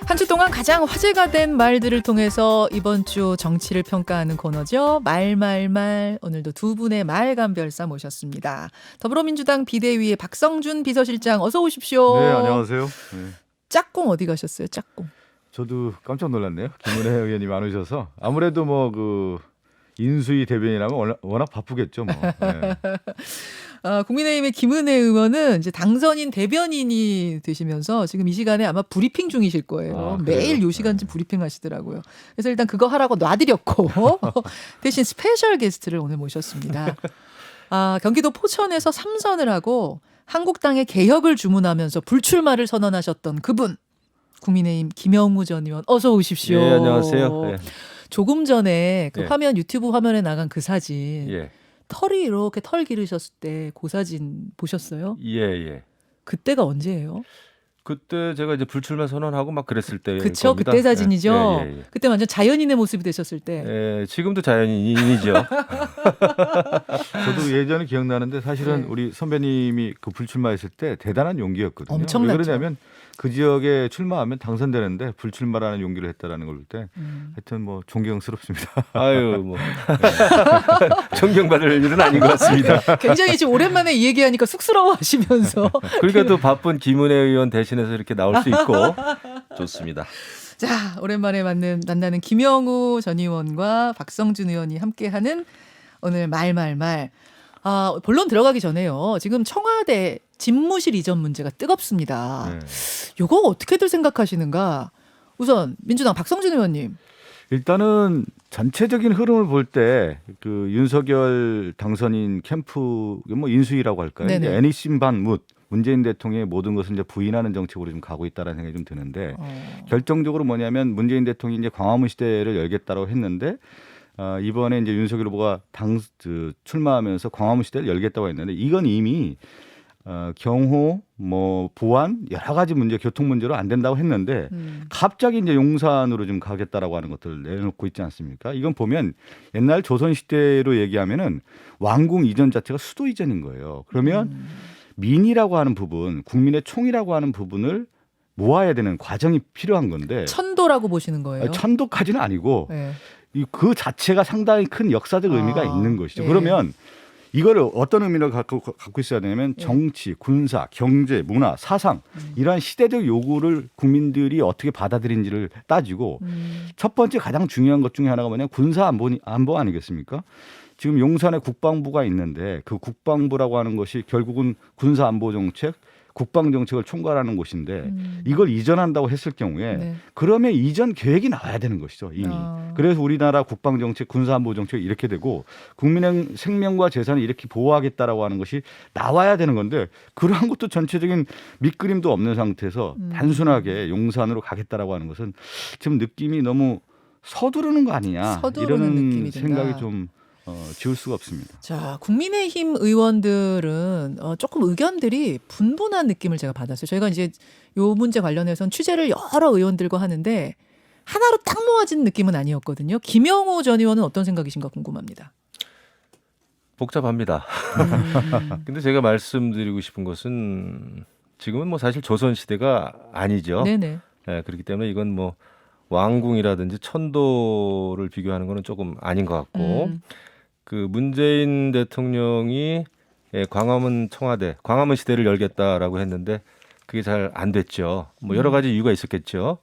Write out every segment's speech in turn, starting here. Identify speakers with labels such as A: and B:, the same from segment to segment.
A: 한 주 동안 가장 화제가 된 말들을 통해서 이번 주 정치를 평가하는 코너죠. 말말말. 오늘도 두 분의 말감별사 모셨습니다. 더불어민주당 비대위의 박성준 비서실장 어서 오십시오.
B: 네, 안녕하세요. 네.
A: 짝꿍 어디 가셨어요? 짝꿍.
B: 저도 깜짝 놀랐네요. 김은혜 의원님 안 오셔서 아무래도 뭐 그 인수위 대변이라면 워낙 바쁘겠죠. 뭐. 네.
A: 국민의힘의 김은혜 의원은 이제 당선인 대변인이 되시면서 지금 이 시간에 아마 브리핑 중이실 거예요. 매일 요 시간쯤 브리핑 하시더라고요. 그래서 일단 그거 하라고 놔드렸고 대신 스페셜 게스트를 오늘 모셨습니다. 경기도 포천에서 3선을 하고 한국당의 개혁을 주문하면서 불출마를 선언하셨던 그분. 국민의힘 김영우 전 의원 어서 오십시오.
C: 네, 안녕하세요. 네.
A: 조금 전에 그
C: 네.
A: 화면 유튜브 화면에 나간 그 사진.
C: 예.
A: 털이 이렇게 털 기르셨을 때 그 사진 보셨어요?
C: 예.
A: 그때가 언제예요?
C: 그때 제가 이제 불출마 선언하고 막 그랬을 때.
A: 그쵸? 그때 사진이죠?
C: 예.
A: 그때 완전 자연인의 모습이 되셨을 때.
C: 예, 지금도 자연인이죠.
B: 저도 예전에 기억나는데 사실은
A: 네.
B: 우리 선배님이 그 불출마했을 때 대단한 용기였거든요.
A: 엄청났죠.
B: 왜 그러냐면 그 지역에 출마하면 당선되는데 불출마라는 용기를 했다라는 걸 볼 때 하여튼 뭐 존경스럽습니다.
C: 아유, 뭐. 존경받을 일은 아닌 것 같습니다.
A: 굉장히 지금 오랜만에 이 얘기하니까 쑥스러워 하시면서.
C: 그러니까 또 바쁜 김은혜 의원 대신해서 이렇게 나올 수 있고 좋습니다.
A: 자, 오랜만에 만나는 김영우 전 의원과 박성준 의원이 함께하는 오늘 말말말. 본론 들어가기 전에요. 지금 청와대 집무실 이전 문제가 뜨겁습니다.
B: 네.
A: 요거 어떻게들 생각하시는가? 우선 민주당 박성준 의원님.
B: 일단은 전체적인 흐름을 볼 때 그 윤석열 당선인 캠프 뭐 인수위라고 할까요?
A: 네네.
B: 이제 애니심반 묻 문재인 대통령의 모든 것을 이제 부인하는 정책으로 좀 가고 있다는 생각이 좀 드는데 결정적으로 뭐냐면 문재인 대통령이 이제 광화문 시대를 열겠다고 했는데 이번에 이제 윤석열 후보가 출마하면서 광화문 시대를 열겠다고 했는데 이건 이미 경호, 뭐 보안 여러 가지 문제, 교통 문제로 안 된다고 했는데 갑자기 이제 용산으로 좀 가겠다라고 하는 것들을 내놓고 있지 않습니까? 이건 보면 옛날 조선 시대로 얘기하면은 왕궁 이전 자체가 수도 이전인 거예요. 그러면 민이라고 하는 부분, 국민의 총이라고 하는 부분을 모아야 되는 과정이 필요한 건데
A: 천도라고 보시는 거예요?
B: 천도까지는 아니고
A: 네.
B: 그 자체가 상당히 큰 역사적 의미가 있는 것이죠.
A: 예.
B: 그러면 이거를 어떤 의미를 갖고 있어야 되냐면
A: 예.
B: 정치, 군사, 경제, 문화, 사상 이러한 시대적 요구를 국민들이 어떻게 받아들인지를 따지고 첫 번째 가장 중요한 것 중에 하나가 뭐냐면 군사 안보 아니겠습니까? 지금 용산에 국방부가 있는데 그 국방부라고 하는 것이 결국은 군사 안보 정책, 국방 정책을 총괄하는 곳인데 이걸 이전한다고 했을 경우에
A: 네.
B: 그러면 이전 계획이 나와야 되는 것이죠 이미. 그래서 우리나라 국방 정책, 군사 안보 정책 이렇게 되고 국민의 생명과 재산을 이렇게 보호하겠다라고 하는 것이 나와야 되는 건데 그러한 것도 전체적인 밑그림도 없는 상태에서 단순하게 용산으로 가겠다라고 하는 것은 지금 느낌이 너무 서두르는 거 아니냐
A: 서두르는 느낌이
B: 이런
A: 든다.
B: 생각이 좀 지울 수가 없습니다.
A: 자, 국민의힘 의원들은 조금 의견들이 분분한 느낌을 제가 받았어요. 저희가 이제 요 문제 관련해서는 취재를 여러 의원들과 하는데 하나로 딱 모아진 느낌은 아니었거든요. 김영우 전 의원은 어떤 생각이신가 궁금합니다.
C: 복잡합니다. 근데 제가 말씀드리고 싶은 것은 지금은 뭐 사실 조선 시대가 아니죠.
A: 네네.
C: 네, 그렇기 때문에 이건 뭐 왕궁이라든지 천도를 비교하는 거는 조금 아닌 것 같고 그 문재인 대통령이 광화문 시대를 열겠다라고 했는데 그게 잘 안 됐죠. 뭐 여러 가지 이유가 있었겠죠.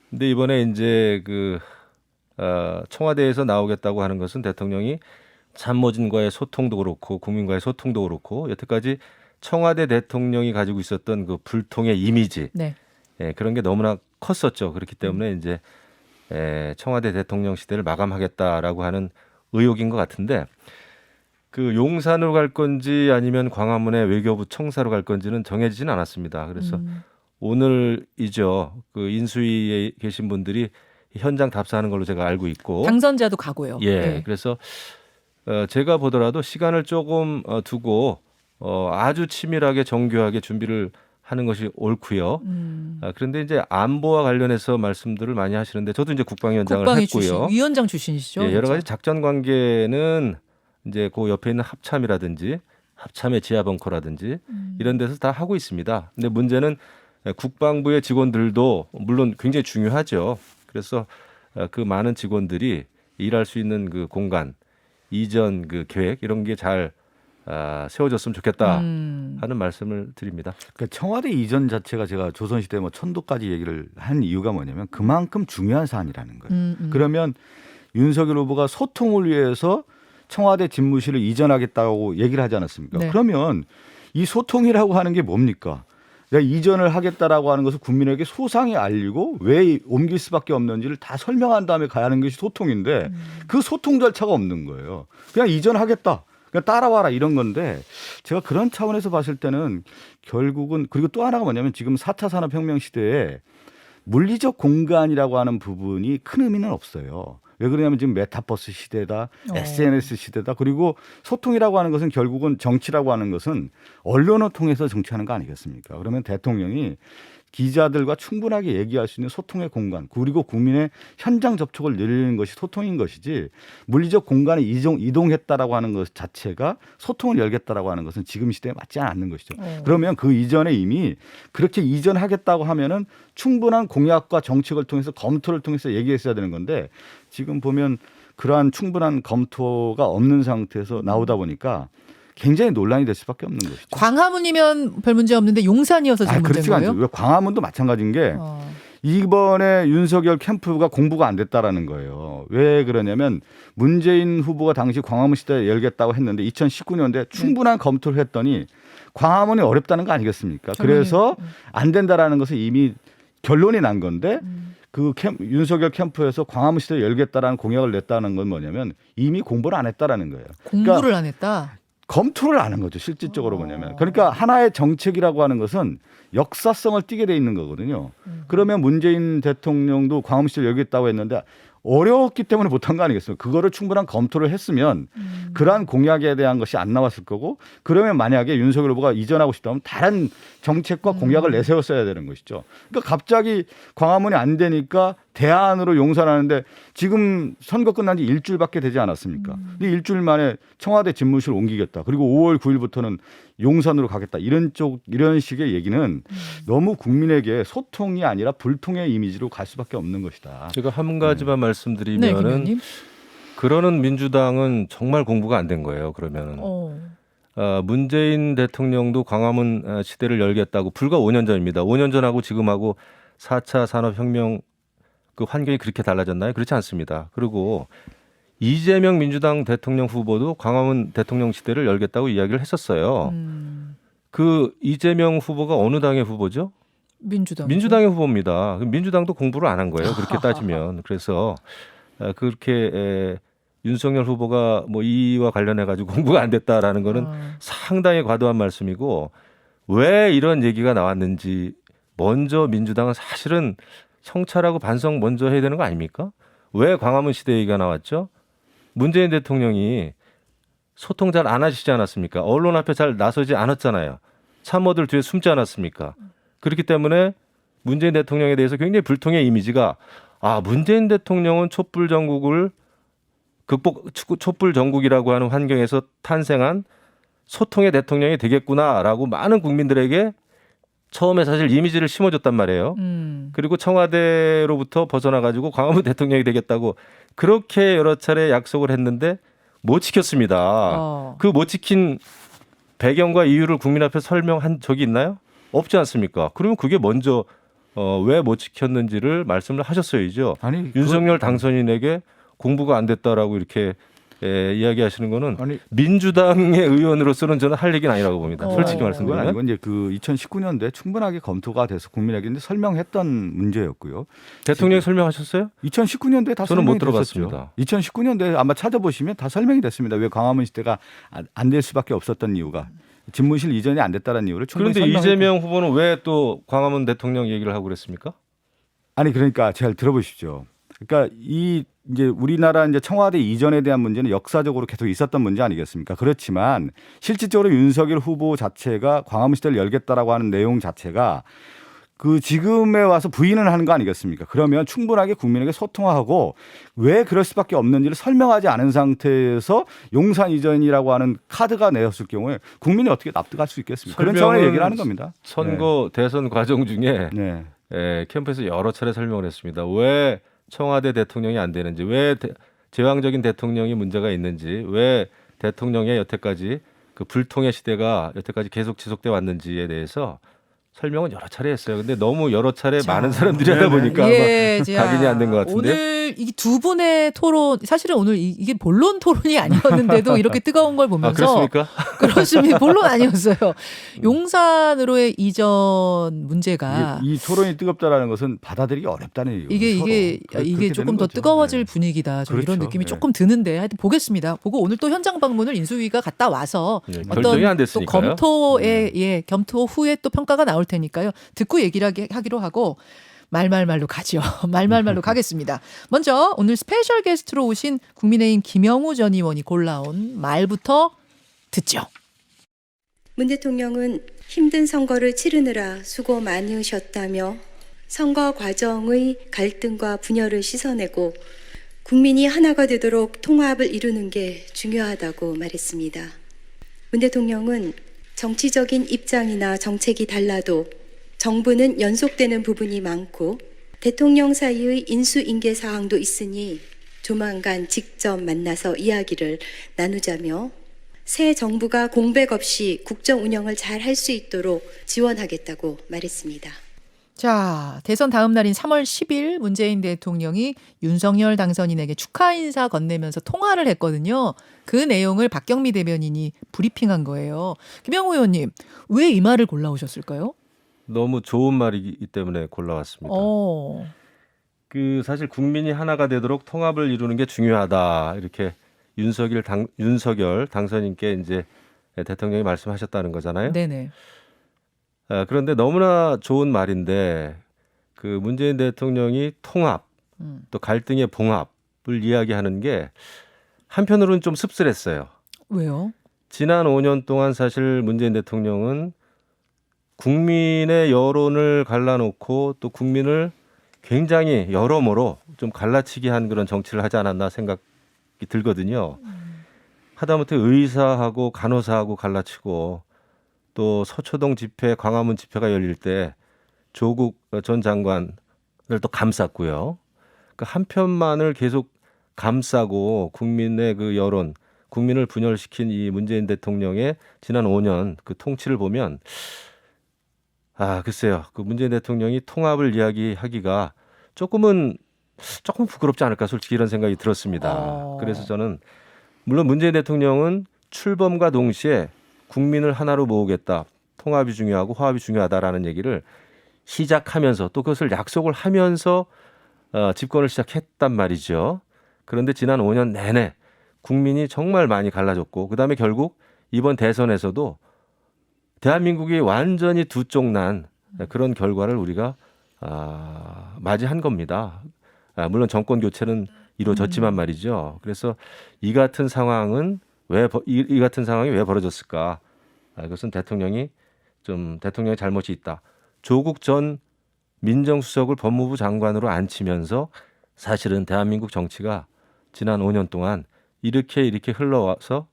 C: 근데 이번에 이제 청와대에서 나오겠다고 하는 것은 대통령이 참모진과의 소통도 그렇고 국민과의 소통도 그렇고 여태까지 청와대 대통령이 가지고 있었던 그 불통의 이미지
A: 네.
C: 그런 게 너무나 컸었죠. 그렇기 때문에 이제 청와대 대통령 시대를 마감하겠다라고 하는 의혹인 것 같은데 그 용산으로 갈 건지 아니면 광화문의 외교부 청사로 갈 건지는 정해지진 않았습니다. 그래서 오늘이죠. 그 인수위에 계신 분들이 현장 답사하는 걸로 제가 알고 있고
A: 당선자도 가고요.
C: 예,
A: 네.
C: 그래서 제가 보더라도 시간을 조금 두고 아주 치밀하게 정교하게 준비를 하는 것이 옳고요. 그런데 이제 안보와 관련해서 말씀들을 많이 하시는데 저도 이제 국방위원장을 했고요.
A: 위원장 출신이시죠?
C: 예, 여러 가지 작전 관계는 이제 그 옆에 있는 합참이라든지 합참의 지하 벙커라든지 이런 데서 다 하고 있습니다. 근데 문제는 국방부의 직원들도 물론 굉장히 중요하죠. 그래서 그 많은 직원들이 일할 수 있는 그 공간, 이전 그 계획 이런 게 잘 세워졌으면 좋겠다 하는 말씀을 드립니다.
B: 그러니까 청와대 이전 자체가 제가 조선시대 뭐 천도까지 얘기를 한 이유가 뭐냐면 그만큼 중요한 사안이라는 거예요. 그러면 윤석열 후보가 소통을 위해서 청와대 집무실을 이전하겠다고 얘기를 하지 않았습니까?
A: 네.
B: 그러면 이 소통이라고 하는 게 뭡니까? 내가 이전을 하겠다라고 하는 것을 국민에게 소상히 알리고 왜 옮길 수밖에 없는지를 다 설명한 다음에 가야 하는 것이 소통인데 그 소통 절차가 없는 거예요. 그냥 이전하겠다. 그냥 따라와라 이런 건데 제가 그런 차원에서 봤을 때는 결국은 그리고 또 하나가 뭐냐면 지금 4차 산업혁명 시대에 물리적 공간이라고 하는 부분이 큰 의미는 없어요. 왜 그러냐면 지금 메타버스 시대다, SNS 시대다. 그리고 소통이라고 하는 것은 결국은 정치라고 하는 것은 언론을 통해서 정치하는 거 아니겠습니까? 그러면 대통령이 기자들과 충분하게 얘기할 수 있는 소통의 공간 그리고 국민의 현장 접촉을 늘리는 것이 소통인 것이지 물리적 공간에 이동했다라고 하는 것 자체가 소통을 열겠다라고 하는 것은 지금 시대에 맞지 않는 것이죠. 그러면 그 이전에 이미 그렇게 이전하겠다고 하면은 충분한 공약과 정책을 통해서 검토를 통해서 얘기했어야 되는 건데 지금 보면 그러한 충분한 검토가 없는 상태에서 나오다 보니까 굉장히 논란이 될 수밖에 없는 것이죠.
A: 광화문이면 별 문제 없는데 용산이어서 지금 문제인
B: 그렇지가
A: 거예요?
B: 않죠. 광화문도 마찬가지인 게 이번에 윤석열 캠프가 공부가 안 됐다라는 거예요. 왜 그러냐면 문재인 후보가 당시 광화문 시대에 열겠다고 했는데 2019년도에 충분한 검토를 했더니 광화문이 어렵다는 거 아니겠습니까? 그래서 안 된다라는 것은 이미 결론이 난 건데 윤석열 캠프에서 광화문 시대에 열겠다라는 공약을 냈다는 건 뭐냐면 이미 공부를 안 했다라는 거예요.
A: 공부를 안 했다?
B: 검토를 안 한 거죠. 실질적으로 뭐냐면. 그러니까 하나의 정책이라고 하는 것은 역사성을 띠게 돼 있는 거거든요. 그러면 문재인 대통령도 광화문 시대를 열겠다고 했는데 어려웠기 때문에 못한 거 아니겠습니까? 그거를 충분한 검토를 했으면 그러한 공약에 대한 것이 안 나왔을 거고 그러면 만약에 윤석열 후보가 이전하고 싶다면 다른 정책과 공약을 내세웠어야 되는 것이죠. 그러니까 갑자기 광화문이 안 되니까 대안으로 용산하는데 지금 선거 끝난 지 일주일밖에 되지 않았습니까? 근데 일주일 만에 청와대 집무실 옮기겠다. 그리고 5월 9일부터는 용산으로 가겠다. 이런 식의 얘기는 너무 국민에게 소통이 아니라 불통의 이미지로 갈 수밖에 없는 것이다.
C: 제가 한 가지만
A: 네,
C: 말씀드리면은
A: 김
C: 그러는 민주당은 정말 공부가 안 된 거예요. 그러면은 문재인 대통령도 광화문 시대를 열겠다고 불과 5년 전입니다. 5년 전하고 지금하고 4차 산업혁명 그 환경이 그렇게 달라졌나요? 그렇지 않습니다. 그리고 이재명 민주당 대통령 후보도 광화문 대통령 시대를 열겠다고 이야기를 했었어요. 그 이재명 후보가 어느 당의 후보죠? 민주당의 후보입니다. 민주당도 공부를 안 한 거예요. 그렇게 따지면. 그래서 그렇게 윤석열 후보가 뭐 이와 관련해 가지고 공부가 안 됐다라는 거는 상당히 과도한 말씀이고 왜 이런 얘기가 나왔는지 먼저 민주당은 사실은 성찰하고 반성 먼저 해야 되는 거 아닙니까? 왜 광화문 시대 얘기가 나왔죠? 문재인 대통령이 소통 잘 안 하시지 않았습니까? 언론 앞에 잘 나서지 않았잖아요. 참모들 뒤에 숨지 않았습니까? 그렇기 때문에 문재인 대통령에 대해서 굉장히 불통의 이미지가 문재인 대통령은 촛불 전국을 촛불 전국이라고 하는 환경에서 탄생한 소통의 대통령이 되겠구나라고 많은 국민들에게 처음에 사실 이미지를 심어줬단 말이에요. 그리고 청와대로부터 벗어나가지고 광화문 대통령이 되겠다고 그렇게 여러 차례 약속을 했는데 못 지켰습니다. 그 못 지킨 배경과 이유를 국민 앞에 설명한 적이 있나요? 없지 않습니까? 그러면 그게 먼저 왜 못 지켰는지를 말씀을 하셨어야죠. 윤석열 당선인에게 공부가 안 됐다라고 이렇게 이야기하시는 거는 민주당의 의원으로서는 저는 할 얘기는 아니라고 봅니다. 솔직히 말씀드리면.
B: 아니고 이제 그 2019년도에 충분하게 검토가 돼서 국민에게 이제 설명했던 문제였고요.
C: 대통령이 설명하셨어요?
B: 2019년도에 다
C: 저는
B: 설명이
C: 못 들어봤습니다.
B: 됐었죠. 2019년도에 아마 찾아보시면 다 설명이 됐습니다. 왜 광화문 시대가 안 될 수밖에 없었던 이유가. 집무실 이전이 안 됐다는 이유를 충분히
C: 그런데 이재명 후보는 왜 또 광화문 대통령 얘기를 하고 그랬습니까?
B: 아니 그러니까 잘 들어보십시오. 그러니까 이제 우리나라 이제 청와대 이전에 대한 문제는 역사적으로 계속 있었던 문제 아니겠습니까? 그렇지만 실질적으로 윤석열 후보 자체가 광화문 시대를 열겠다라고 하는 내용 자체가 그 지금에 와서 부인을 하는 거 아니겠습니까? 그러면 충분하게 국민에게 소통하고 왜 그럴 수밖에 없는지를 설명하지 않은 상태에서 용산 이전이라고 하는 카드가 내었을 경우에 국민이 어떻게 납득할 수 있겠습니까? 그런 차원의 얘기를 하는 겁니다.
C: 선거 대선 과정 중에
B: 네.
C: 캠프에서 여러 차례 설명을 했습니다. 왜 청와대 대통령이 안 되는지, 왜 제왕적인 대통령이 문제가 있는지, 왜 대통령의 여태까지 그 불통의 시대가 여태까지 계속 지속돼 왔는지에 대해서 설명은 여러 차례 했어요. 근데 너무 여러 차례
A: 자,
C: 많은 사람들이 하다 보니까
A: 예,
C: 아마 각인이 안 된 것 같은데.
A: 오늘 이 두 분의 토론, 사실은 오늘 이게 본론 토론이 아니었는데도 이렇게 뜨거운 걸
C: 아,
A: 보면서
C: 그렇습니까?
A: 그렇습니다. 본론 아니었어요. 용산으로의 이전 문제가
B: 이 토론이 뜨겁다라는 것은 받아들이기 어렵다는 얘기예요.
A: 이게 조금 더 뜨거워질 분위기다. 좀
B: 그렇죠.
A: 이런 느낌이
B: 네.
A: 조금 드는데 하여튼 보겠습니다. 보고 오늘 또 현장 방문을 인수위가 갔다 와서
C: 네,
A: 어떤
C: 결정이 안
A: 또
C: 됐으니까요.
A: 검토에 검토 후에 또 평가가 나올 테니까요. 듣고 얘기를 하기로 하고 말말말로 가죠. 말말말로 가겠습니다. 먼저 오늘 스페셜 게스트로 오신 국민의힘 김영우 전 의원이 골라온 말부터 듣죠.
D: 문 대통령은 힘든 선거를 치르느라 수고 많으셨다며 선거 과정의 갈등과 분열을 씻어내고 국민이 하나가 되도록 통합을 이루는 게 중요하다고 말했습니다. 문 대통령은 정치적인 입장이나 정책이 달라도 정부는 연속되는 부분이 많고 대통령 사이의 인수인계 사항도 있으니 조만간 직접 만나서 이야기를 나누자며 새 정부가 공백 없이 국정 운영을 잘 할 수 있도록 지원하겠다고 말했습니다.
A: 자, 대선 다음 날인 3월 10일 문재인 대통령이 윤석열 당선인에게 축하 인사 건네면서 통화를 했거든요. 그 내용을 박경미 대변인이 브리핑한 거예요. 김영우 의원님, 왜 이 말을 골라오셨을까요?
C: 너무 좋은 말이기 때문에 골라왔습니다. 그 사실 국민이 하나가 되도록 통합을 이루는 게 중요하다. 이렇게 윤석열 당선인께 이제 대통령이 말씀하셨다는 거잖아요.
A: 네네.
C: 그런데 너무나 좋은 말인데 그 문재인 대통령이 통합 또 갈등의 봉합을 이야기하는 게 한편으로는 좀 씁쓸했어요.
A: 왜요?
C: 지난 5년 동안 사실 문재인 대통령은 국민의 여론을 갈라놓고 또 국민을 굉장히 여러모로 좀 갈라치게 한 그런 정치를 하지 않았나 생각이 들거든요. 하다못해 의사하고 간호사하고 갈라치고 또 서초동 집회, 광화문 집회가 열릴 때 조국 전 장관을 또 감쌌고요. 그 한편만을 계속 감싸고 국민의 그 여론, 국민을 분열시킨 이 문재인 대통령의 지난 5년 그 통치를 보면 글쎄요. 그 문재인 대통령이 통합을 이야기하기가 조금 부끄럽지 않을까 솔직히 이런 생각이 들었습니다. 그래서 저는 물론 문재인 대통령은 출범과 동시에 국민을 하나로 모으겠다. 통합이 중요하고 화합이 중요하다라는 얘기를 시작하면서 또 그것을 약속을 하면서 집권을 시작했단 말이죠. 그런데 지난 5년 내내 국민이 정말 많이 갈라졌고 그다음에 결국 이번 대선에서도 대한민국이 완전히 두 쪽 난 그런 결과를 우리가 맞이한 겁니다. 물론 정권 교체는 이루어졌지만 말이죠. 그래서 이 같은 상황은 이 같은 상황이 왜 벌어졌을까? 이것은 대통령의 잘못이 있다. 조국 전 민정수석을 법무부 장관으로 앉히면서 사실은 대한민국 정치가 지난 5년 동안 이렇게 흘러와서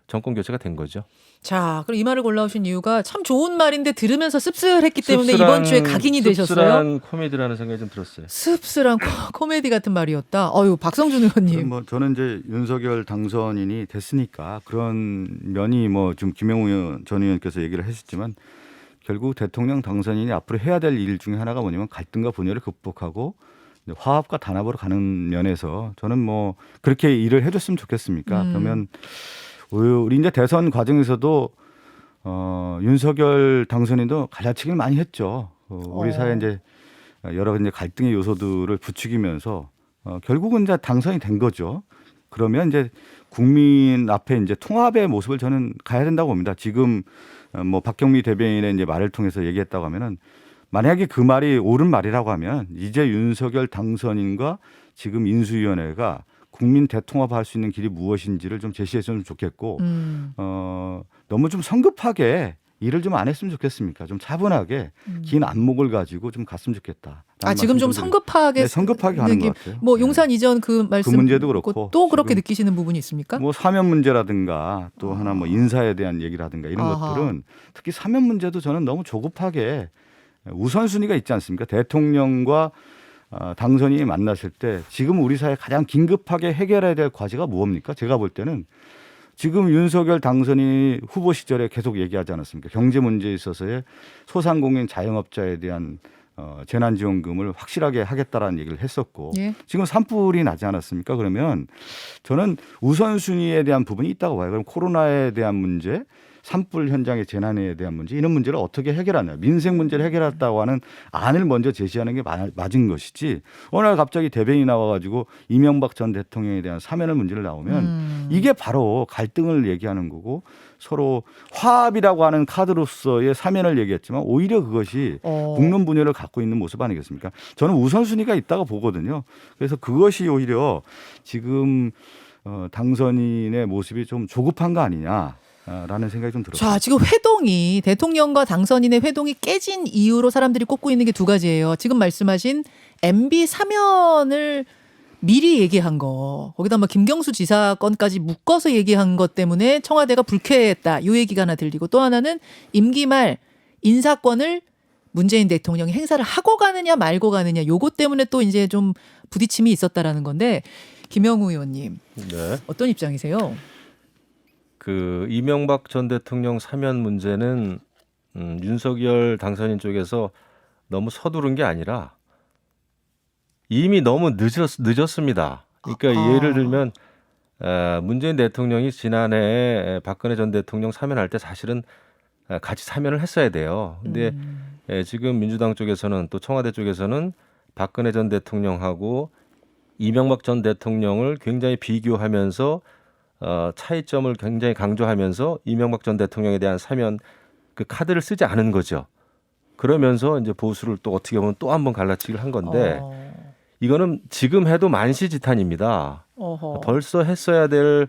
C: 정권 교체가 된 거죠.
A: 자, 그럼 이 말을 골라오신 이유가 참 좋은 말인데 들으면서 씁쓸했기 때문에 이번 주에 각인이 되셨어요.
C: 씁쓸한 코미디라는 생각이 좀 들었어요.
A: 씁쓸한 코미디 같은 말이었다. 박성준 의원님.
B: 저는 이제 윤석열 당선인이 됐으니까 그런 면이 좀 김영우 전 의원께서 얘기를 하셨지만 결국 대통령 당선인이 앞으로 해야 될 일 중에 하나가 뭐냐면 갈등과 분열을 극복하고 화합과 단합으로 가는 면에서 저는 그렇게 일을 해줬으면 좋겠습니까? 그러면 우리 이제 대선 과정에서도 윤석열 당선인도 갈라치기를 많이 했죠. 우리 사회 이제 여러 이제 갈등의 요소들을 부추기면서 결국은 이제 당선이 된 거죠. 그러면 이제 국민 앞에 이제 통합의 모습을 저는 가야 된다고 봅니다. 지금 박경미 대변인의 이제 말을 통해서 얘기했다고 하면은 만약에 그 말이 옳은 말이라고 하면 이제 윤석열 당선인과 지금 인수위원회가 국민 대통합할 수 있는 길이 무엇인지를 좀 제시했으면 좋겠고 너무 좀 성급하게 일을 좀 안 했으면 좋겠습니까? 좀 차분하게 긴 안목을 가지고 좀 갔으면 좋겠다.
A: 지금 좀 성급하게
B: 성급하게 하는 것 같아요.
A: 뭐
B: 네.
A: 용산 이전 그 말씀
B: 그 문제도 그렇고
A: 또 그렇게
B: 지금
A: 느끼시는 부분이 있습니까?
B: 뭐 사면 문제라든가 또 하나 뭐 인사에 대한 얘기라든가 이런
A: 아하.
B: 것들은 특히 사면 문제도 저는 너무 조급하게 우선순위가 있지 않습니까? 대통령과 당선인이 만났을 때 지금 우리 사회 가장 긴급하게 해결해야 될 과제가 무엇입니까? 제가 볼 때는 지금 윤석열 당선인이 후보 시절에 계속 얘기하지 않았습니까? 경제 문제에 있어서의 소상공인 자영업자에 대한 재난지원금을 확실하게 하겠다라는 얘기를 했었고
A: 예.
B: 지금 산불이 나지 않았습니까? 그러면 저는 우선순위에 대한 부분이 있다고 봐요. 그럼 코로나에 대한 문제, 산불 현장의 재난에 대한 문제 이런 문제를 어떻게 해결하냐. 민생 문제를 해결했다고 하는 안을 먼저 제시하는 게 맞은 것이지 어느 날 갑자기 대변인이 나와가지고 이명박 전 대통령에 대한 사면을 문제를 나오면 이게 바로 갈등을 얘기하는 거고 서로 화합이라고 하는 카드로서의 사면을 얘기했지만 오히려 그것이 국론 분열을 갖고 있는 모습 아니겠습니까? 저는 우선순위가 있다고 보거든요. 그래서 그것이 오히려 지금 당선인의 모습이 좀 조급한 거 아니냐. 라는 생각이 좀 들어요.
A: 자, 지금 회동이 대통령과 당선인의 회동이 깨진 이유로 사람들이 꼽고 있는 게 두 가지예요. 지금 말씀하신 MB 사면을 미리 얘기한 거, 거기다 뭐 김경수 지사 건까지 묶어서 얘기한 것 때문에 청와대가 불쾌했다. 요 얘기가 하나 들리고 또 하나는 임기 말 인사권을 문재인 대통령이 행사를 하고 가느냐 말고 가느냐 요거 때문에 또 이제 좀 부딪힘이 있었다라는 건데 김영우 의원님
C: 네.
A: 어떤 입장이세요?
C: 그 이명박 전 대통령 사면 문제는 윤석열 당선인 쪽에서 너무 서두른 게 아니라 이미 너무 늦었습니다. 그러니까 예를 들면 문재인 대통령이 지난해 박근혜 전 대통령 사면할 때 사실은 같이 사면을 했어야 돼요. 근데 지금 민주당 쪽에서는 또 청와대 쪽에서는 박근혜 전 대통령하고 이명박 전 대통령을 굉장히 비교하면서 차이점을 굉장히 강조하면서 이명박 전 대통령에 대한 사면 그 카드를 쓰지 않은 거죠. 그러면서 이제 보수를 또 어떻게 보면 또 한 번 갈라치기를 한 건데 이거는 지금 해도 만시지탄입니다. 벌써 했어야 될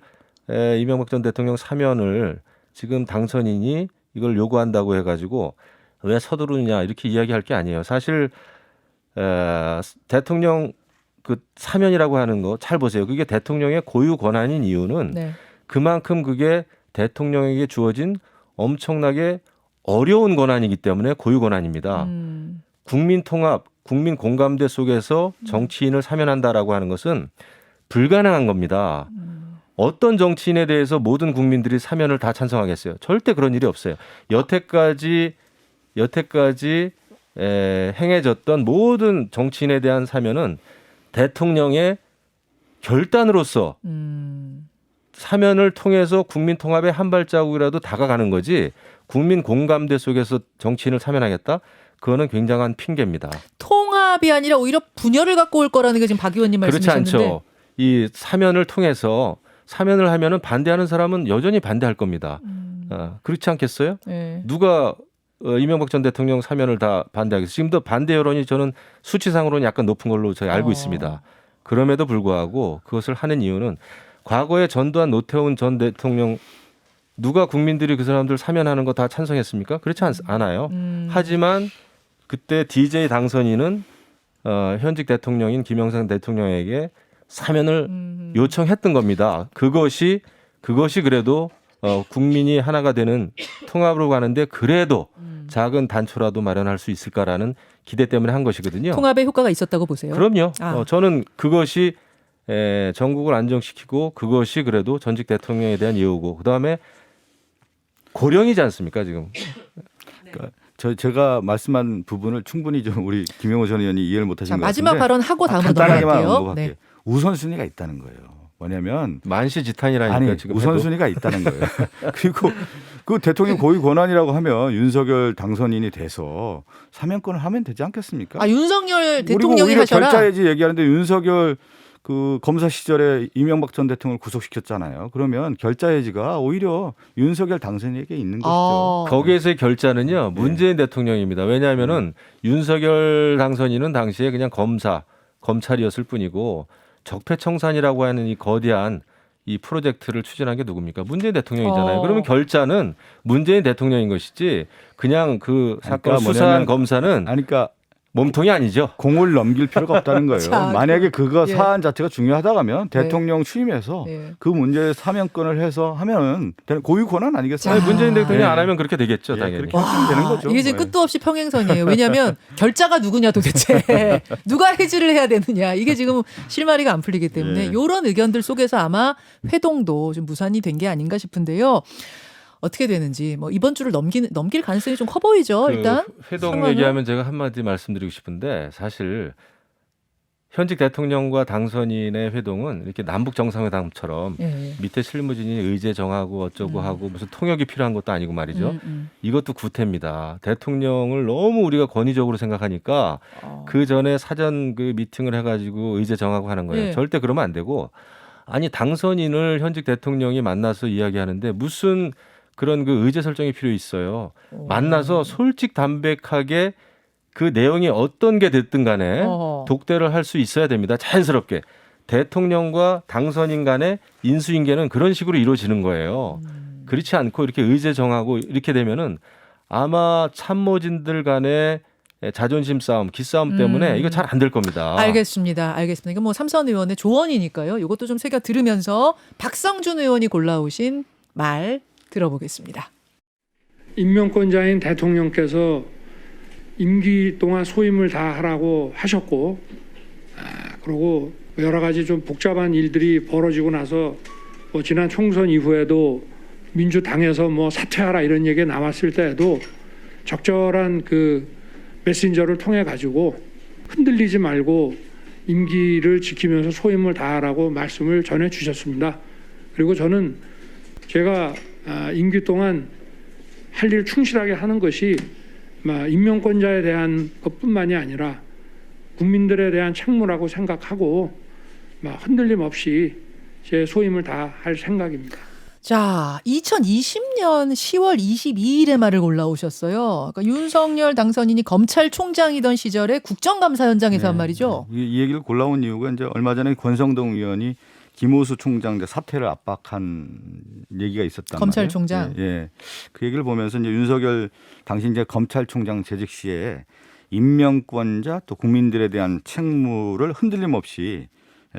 C: 이명박 전 대통령 사면을 지금 당선인이 이걸 요구한다고 해가지고 왜 서두르냐 이렇게 이야기할 게 아니에요. 사실 대통령 그 사면이라고 하는 거 잘 보세요. 그게 대통령의 고유 권한인 이유는
A: 네.
C: 그만큼 그게 대통령에게 주어진 엄청나게 어려운 권한이기 때문에 고유 권한입니다. 국민 통합, 국민 공감대 속에서 정치인을 사면한다라고 하는 것은 불가능한 겁니다. 어떤 정치인에 대해서 모든 국민들이 사면을 다 찬성하겠어요? 절대 그런 일이 없어요. 여태까지 행해졌던 모든 정치인에 대한 사면은 대통령의 결단으로서 사면을 통해서 국민 통합에 한 발자국이라도 다가가는 거지 국민 공감대 속에서 정치인을 사면하겠다? 그거는 굉장한 핑계입니다.
A: 통합이 아니라 오히려 분열을 갖고 올 거라는 게 지금 박 의원님
C: 그렇지
A: 말씀이셨는데.
C: 않죠. 이 사면을 통해서 사면을 하면은 반대하는 사람은 여전히 반대할 겁니다. 그렇지 않겠어요?
A: 네.
C: 누가 이명박 전 대통령 사면을 다 반대하겠어요. 지금도 반대 여론이 저는 수치상으로는 약간 높은 걸로 저희 알고 있습니다. 그럼에도 불구하고 그것을 하는 이유는 과거에 전두환 노태운 전 대통령 누가 국민들이 그 사람들 사면하는 거 다 찬성했습니까? 그렇지 않아요. 하지만 그때 DJ 당선인은 현직 대통령인 김영삼 대통령에게 사면을 요청했던 겁니다. 그것이 그래도 국민이 하나가 되는 통합으로 가는데 그래도 작은 단초라도 마련할 수 있을까라는 기대 때문에 한 것이거든요.
A: 통합에 효과가 있었다고 보세요?
C: 그럼요.
A: 아.
C: 저는 그것이 전국을 안정시키고 그것이 그래도 전직 대통령에 대한 예우고 그다음에 고령이지 않습니까 지금?
B: 그러니까 제가 말씀한 부분을 충분히 좀 우리 김영호 전 의원이 이해를 못하신 것 같은데
A: 마지막 발언 하고 다음으로
B: 간단하게만
A: 넘어갈게요.
B: 언급할게요.
A: 네.
B: 우선순위가 있다는 거예요. 뭐냐면
C: 만시지탄이라니까
B: 아니
C: 지금
B: 우선순위가 있다는 거예요. 그리고 그 대통령 고유 권한이라고 하면 윤석열 당선인이 돼서 사면권을 하면 되지 않겠습니까?
A: 윤석열
B: 그리고
A: 대통령이
B: 오히려
A: 하셔라.
B: 결자해지 얘기하는데 윤석열 그 검사 시절에 이명박 전 대통령을 구속시켰잖아요. 그러면 결자해지가 오히려 윤석열 당선인에게 있는 것이죠.
C: 거기에서의 결자는요 문재인 대통령입니다. 왜냐하면은 윤석열 당선인은 당시에 그냥 검찰이었을 뿐이고 적폐청산이라고 하는 이 거대한 이 프로젝트를 추진한 게 누굽니까? 문재인 대통령이잖아요.
A: 어.
C: 그러면 결자는 문재인 대통령인 것이지 그냥 그 사건
B: 그러니까
C: 수사한
B: 뭐냐면-
C: 검사는
B: 아니, 그러니까
C: 몸통이 아니죠.
B: 공을 넘길 필요가 없다는 거예요.
A: 자,
B: 만약에 그거
A: 예.
B: 사안 자체가 중요하다고 하면
A: 네.
B: 대통령 취임해서
A: 예.
B: 그 문제에 사면권을 해서 하면 되는 고유 권한 아니겠어요?
C: 아니, 문재인 대통령이
B: 네.
C: 안 하면 그렇게 되겠죠,
B: 예,
C: 당연히.
B: 그렇게 하시면 되는 거죠.
A: 이게 지금
B: 예.
A: 끝도 없이 평행선이에요. 왜냐하면 결자가 누구냐 도대체 누가 해지를 해야 되느냐 이게 지금 실마리가 안 풀리기 때문에
B: 예.
A: 이런 의견들 속에서 아마 회동도 좀 무산이 된 게 아닌가 싶은데요. 어떻게 되는지 뭐 이번 주를 넘길 가능성이 좀 커 보이죠.
C: 그
A: 일단
C: 회동
A: 상황은?
C: 얘기하면 제가 한마디 말씀드리고 싶은데 사실 현직 대통령과 당선인의 회동은 이렇게 남북 정상회담처럼
A: 예.
C: 밑에 실무진이 의제 정하고 어쩌고 하고 무슨 통역이 필요한 것도 아니고 말이죠. 이것도 구태입니다. 대통령을 너무 우리가 권위적으로 생각하니까 그 전에 사전 그 미팅을 해가지고 의제 정하고 하는 거예요.
A: 예.
C: 절대 그러면 안 되고 아니 당선인을 현직 대통령이 만나서 이야기하는데 무슨 그런 그 의제 설정이 필요 있어요. 만나서 솔직담백하게 그 내용이 어떤 게 됐든 간에 독대를 할 수 있어야 됩니다. 자연스럽게. 대통령과 당선인 간의 인수인계는 그런 식으로 이루어지는 거예요. 그렇지 않고 이렇게 의제 정하고 이렇게 되면은 아마 참모진들 간의 자존심 싸움, 기싸움 때문에 이거 잘 안 될 겁니다.
A: 알겠습니다. 이거 뭐 삼선 의원의 조언이니까요. 이것도 좀 새겨 들으면서 박성준 의원이 골라오신 말 들어보겠습니다.
E: 임명권자인 대통령께서 임기 동안 소임을 다 하라고 하셨고, 그리고 여러 가지 좀 복잡한 일들이 벌어지고 나서 뭐 지난 총선 이후에도 민주당에서 뭐 사퇴하라 이런 얘기가 나왔을 때에도 적절한 그 메신저를 통해 가지고 흔들리지 말고 임기를 지키면서 소임을 다하라고 말씀을 전해 주셨습니다. 그리고 저는 제가 임기 동안 할 일 충실하게 하는 것이 임명권자에 대한 것뿐만이 아니라 국민들에 대한 책무라고 생각하고 흔들림 없이 제 소임을 다할 생각입니다.
A: 자, 2020년 10월 22일에 말을 골라오셨어요. 그러니까 윤석열 당선인이 검찰총장이던 시절에 국정감사 현장에서 한 말이죠.
B: 이 얘기를 골라온 이유가 이제 얼마 전에 권성동 의원이 김호수 총장 이제 사퇴를 압박한 얘기가 있었단
A: 검찰총장.
B: 말이에요. 예. 그 얘기를 보면서 이제 윤석열 당시 이제 검찰총장 재직 시에 임명권자 또 국민들에 대한 책무를 흔들림 없이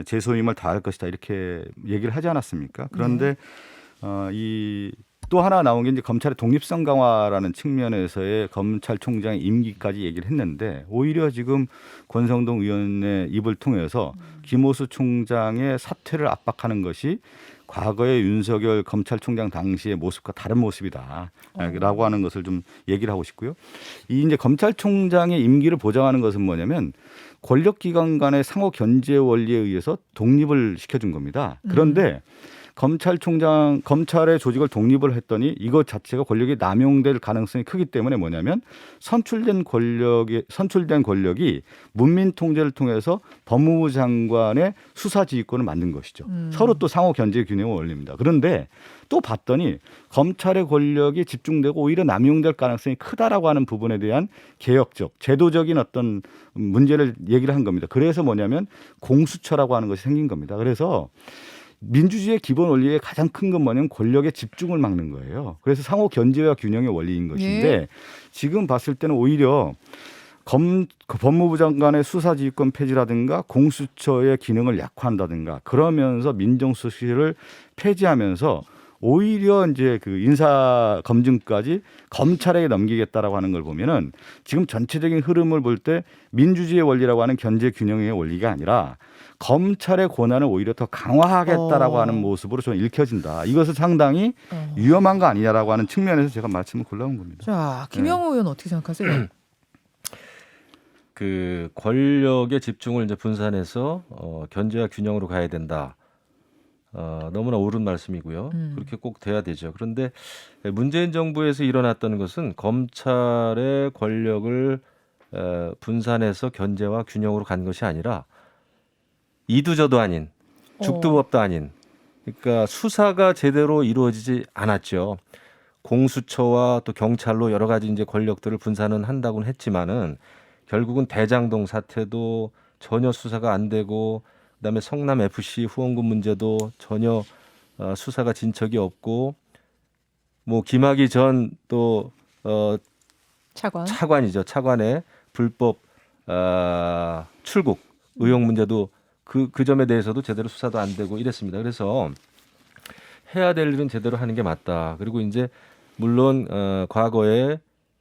B: 재소임을 다할 것이다 이렇게 얘기를 하지 않았습니까? 그런데 이 또 하나 나온 게 이제 검찰의 독립성 강화라는 측면에서의 검찰총장의 임기까지 얘기를 했는데 오히려 지금 권성동 의원의 입을 통해서 김호수 총장의 사퇴를 압박하는 것이 과거의 윤석열 검찰총장 당시의 모습과 다른 모습이다라고 하는 것을 좀 얘기를 하고 싶고요. 이 이제 검찰총장의 임기를 보장하는 것은 뭐냐면 권력기관 간의 상호 견제 원리에 의해서 독립을 시켜준 겁니다. 그런데 검찰의 조직을 독립을 했더니 이것 자체가 권력이 남용될 가능성이 크기 때문에 뭐냐면 선출된 권력이 문민 통제를 통해서 법무부 장관의 수사 지휘권을 만든 것이죠. 서로 또 상호 견제 균형을 올립니다. 그런데 또 봤더니 검찰의 권력이 집중되고 오히려 남용될 가능성이 크다라고 하는 부분에 대한 개혁적, 제도적인 어떤 문제를 얘기를 한 겁니다. 그래서 뭐냐면 공수처라고 하는 것이 생긴 겁니다. 그래서 민주주의의 기본 원리의 가장 큰 건 뭐냐면 권력의 집중을 막는 거예요. 그래서 상호 견제와 균형의 원리인 것인데
A: 예.
B: 지금 봤을 때는 오히려 법무부 장관의 수사지휘권 폐지라든가 공수처의 기능을 약화한다든가 그러면서 민정수석실을 폐지하면서 오히려 이제 그 인사 검증까지 검찰에게 넘기겠다라고 하는 걸 보면은 지금 전체적인 흐름을 볼 때 민주주의의 원리라고 하는 견제 균형의 원리가 아니라 검찰의 권한을 오히려 더 강화하겠다라고 하는 모습으로 좀 읽혀진다. 이것은 상당히 위험한 거 아니냐라고 하는 측면에서 제가 말씀을 골라온 겁니다.
A: 자, 김영우 의원 어떻게 생각하세요?
C: 그 권력의 집중을 이제 분산해서 견제와 균형으로 가야 된다. 너무나 옳은 말씀이고요. 그렇게 꼭 돼야 되죠. 그런데 문재인 정부에서 일어났던 것은 검찰의 권력을 분산해서 견제와 균형으로 간 것이 아니라 이두저도 아닌 죽두법도 아닌 그러니까 수사가 제대로 이루어지지 않았죠. 공수처와 또 경찰로 여러 가지 이제 권력들을 분산은 한다고는 했지만은 결국은 대장동 사태도 전혀 수사가 안 되고 그다음에 성남 FC 후원금 문제도 전혀 수사가 진척이 없고 뭐 김학의 전 또
A: 차관.
C: 차관이죠. 차관의 불법 출국 의혹 문제도 그 점에 대해서도 제대로 수사도 안 되고 이랬습니다. 그래서 해야 될 일은 제대로 하는 게 맞다. 그리고 이제 물론 과거에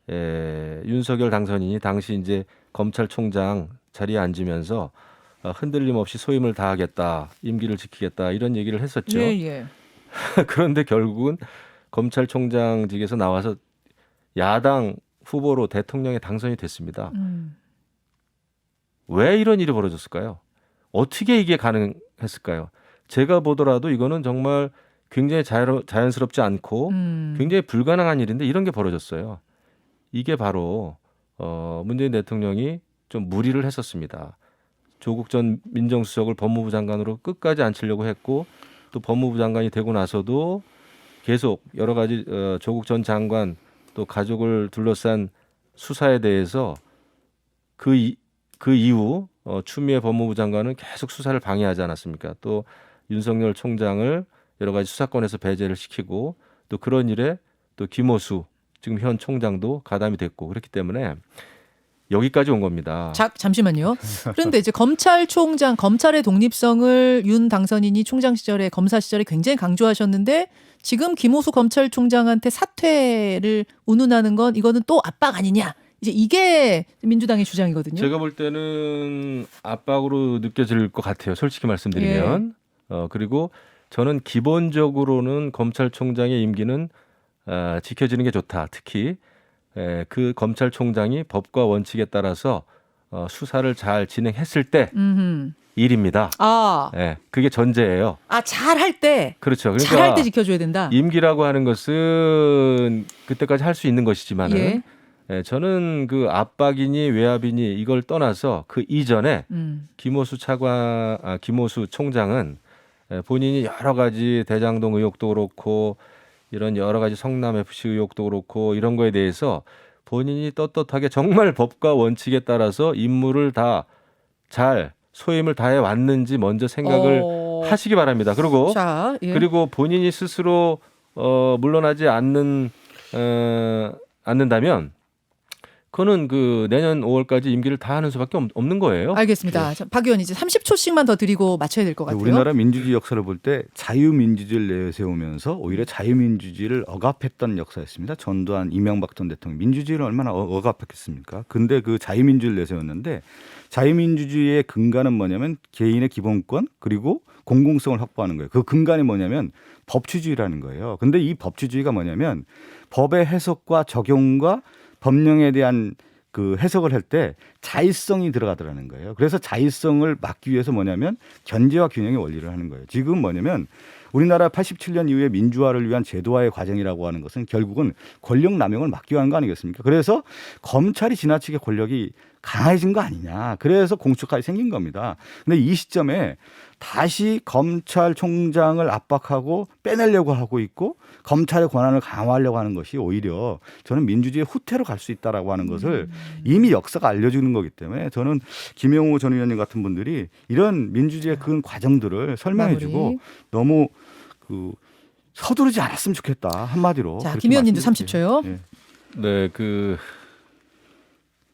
C: 윤석열 당선인이 당시 이제 검찰총장 자리에 앉으면서 흔들림 없이 소임을 다하겠다, 임기를 지키겠다 이런 얘기를 했었죠.
A: 예, 예.
C: 그런데 결국은 검찰총장직에서 나와서 야당 후보로 대통령에 당선이 됐습니다. 왜 이런 일이 벌어졌을까요? 어떻게 이게 가능했을까요? 제가 보더라도 이거는 정말 굉장히 자연스럽지 않고 굉장히 불가능한 일인데 이런 게 벌어졌어요. 이게 바로 문재인 대통령이 좀 무리를 했었습니다. 조국 전 민정수석을 법무부 장관으로 끝까지 앉히려고 했고 또 법무부 장관이 되고 나서도 계속 여러 가지 조국 전 장관 또 가족을 둘러싼 수사에 대해서 그 이후 추미애 법무부 장관은 계속 수사를 방해하지 않았습니까? 또 윤석열 총장을 여러 가지 수사권에서 배제를 시키고 또 그런 일에 또 김호수 지금 현 총장도 가담이 됐고 그렇기 때문에 여기까지 온 겁니다.
A: 잠시만요. 그런데 이제 검찰총장, 검찰의 독립성을 윤 당선인이 총장 시절에 검사 시절에 굉장히 강조하셨는데 지금 김호수 검찰총장한테 사퇴를 운운하는 건 이거는 또 압박 아니냐? 이제 이게 민주당의 주장이거든요.
C: 제가 볼 때는 압박으로 느껴질 것 같아요. 솔직히 말씀드리면. 그리고 저는 기본적으로는 검찰총장의 임기는 지켜지는 게 좋다. 특히 그 검찰총장이 법과 원칙에 따라서 수사를 잘 진행했을 때 일입니다. 그게 전제예요.
A: 잘할 때.
C: 그렇죠. 그러니까
A: 잘할 때 지켜줘야 된다.
C: 임기라고 하는 것은 그때까지 할 수 있는 것이지만은 저는 그 압박이니 외압이니 이걸 떠나서 그 이전에 김호수 총장은 본인이 여러 가지 대장동 의혹도 그렇고 이런 여러 가지 성남 FC 의혹도 그렇고 이런 거에 대해서 본인이 떳떳하게 정말 법과 원칙에 따라서 임무를 다 잘 소임을 다해 왔는지 먼저 생각을 하시기 바랍니다. 그리고 그리고 본인이 스스로 물러나지 않는다면 그거는 그 내년 5월까지 임기를 다 하는 수밖에 없는 거예요.
A: 알겠습니다. 박 의원 이제 30초씩만 더 드리고 맞춰야 될 것 같아요.
B: 우리나라 민주주의 역사를 볼 때 자유민주주의를 내세우면서 오히려 자유민주주의를 억압했던 역사였습니다. 전두환, 이명박 전 대통령 민주주의를 얼마나 억압했겠습니까? 근데 그 자유민주주의를 내세웠는데 자유민주주의의 근간은 뭐냐면 개인의 기본권 그리고 공공성을 확보하는 거예요. 그 근간이 뭐냐면 법치주의라는 거예요. 근데 이 법치주의가 뭐냐면 법의 해석과 적용과 법령에 대한 그 해석을 할 때 자의성이 들어가더라는 거예요. 그래서 자의성을 막기 위해서 뭐냐면 견제와 균형의 원리를 하는 거예요. 지금 뭐냐면 우리나라 87년 이후에 민주화를 위한 제도화의 과정이라고 하는 것은 결국은 권력 남용을 막기 위한 거 아니겠습니까? 그래서 검찰이 지나치게 권력이 강해진 거 아니냐. 그래서 공수처까지 생긴 겁니다. 근데 이 시점에 다시 검찰총장을 압박하고 빼내려고 하고 있고 검찰의 권한을 강화하려고 하는 것이 오히려 저는 민주주의의 후퇴로 갈 수 있다라고 하는 것을 이미 역사가 알려주는 거기 때문에 저는 김영호 전 의원님 같은 분들이 이런 민주주의의 그 과정들을 설명해주고 너무 서두르지 않았으면 좋겠다 한마디로.
A: 자, 김 의원님도 30초요.
C: 네, 그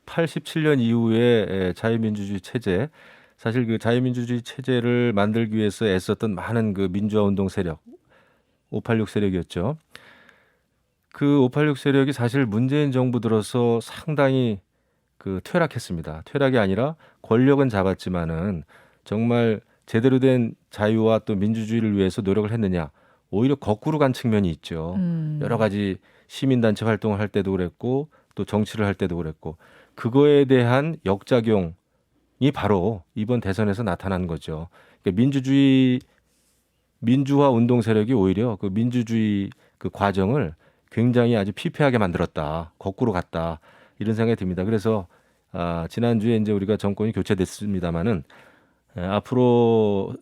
C: 87년 이후에 자유민주주의 체제, 사실 그 자유민주주의 체제를 만들기 위해서 애썼던 많은 그 민주화 운동 세력, 586 세력이었죠. 그 586 세력이 사실 문재인 정부 들어서 상당히 그 퇴락했습니다. 퇴락이 아니라 권력은 잡았지만은 정말 제대로 된 자유와 또 민주주의를 위해서 노력을 했느냐? 오히려 거꾸로 간 측면이 있죠. 여러 가지 시민단체 활동을 할 때도 그랬고 또 정치를 할 때도 그랬고 그거에 대한 역작용이 바로 이번 대선에서 나타난 거죠. 그러니까 민주화 운동 세력이 오히려 그 민주주의 그 과정을 굉장히 아주 피폐하게 만들었다. 거꾸로 갔다. 이런 생각이 듭니다. 그래서 지난주에 이제 우리가 정권이 교체됐습니다마는 앞으로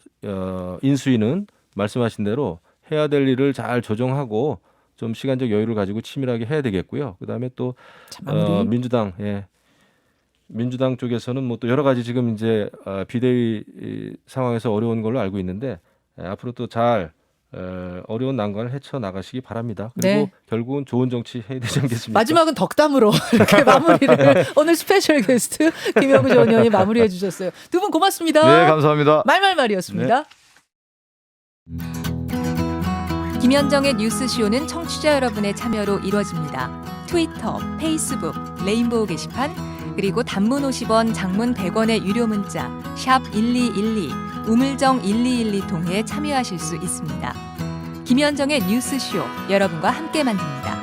C: 인수위는 말씀하신 대로 해야 될 일을 잘 조정하고 좀 시간적 여유를 가지고 치밀하게 해야 되겠고요. 그다음에 또 민주당 쪽에서는 뭐 또 여러 가지 지금 이제 비대위 상황에서 어려운 걸로 알고 있는데 앞으로 또 잘 어려운 난관을 헤쳐나가시기 바랍니다. 그리고
A: 네.
C: 결국은 좋은 정치 해야 되지 않겠습니까?
A: 마지막은 덕담으로 이렇게 마무리를 오늘 스페셜 게스트 김영우 전 의원이 마무리해 주셨어요. 두 분 고맙습니다.
B: 네, 감사합니다.
A: 말말말이었습니다.
F: 김현정의 뉴스쇼는 청취자 여러분의 참여로 이루어집니다. 트위터, 페이스북, 레인보우 게시판, 그리고 단문 50원, 장문 100원의 유료 문자 샵 1212, 우물정 1212 통해 참여하실 수 있습니다. 김현정의 뉴스쇼, 여러분과 함께 만듭니다.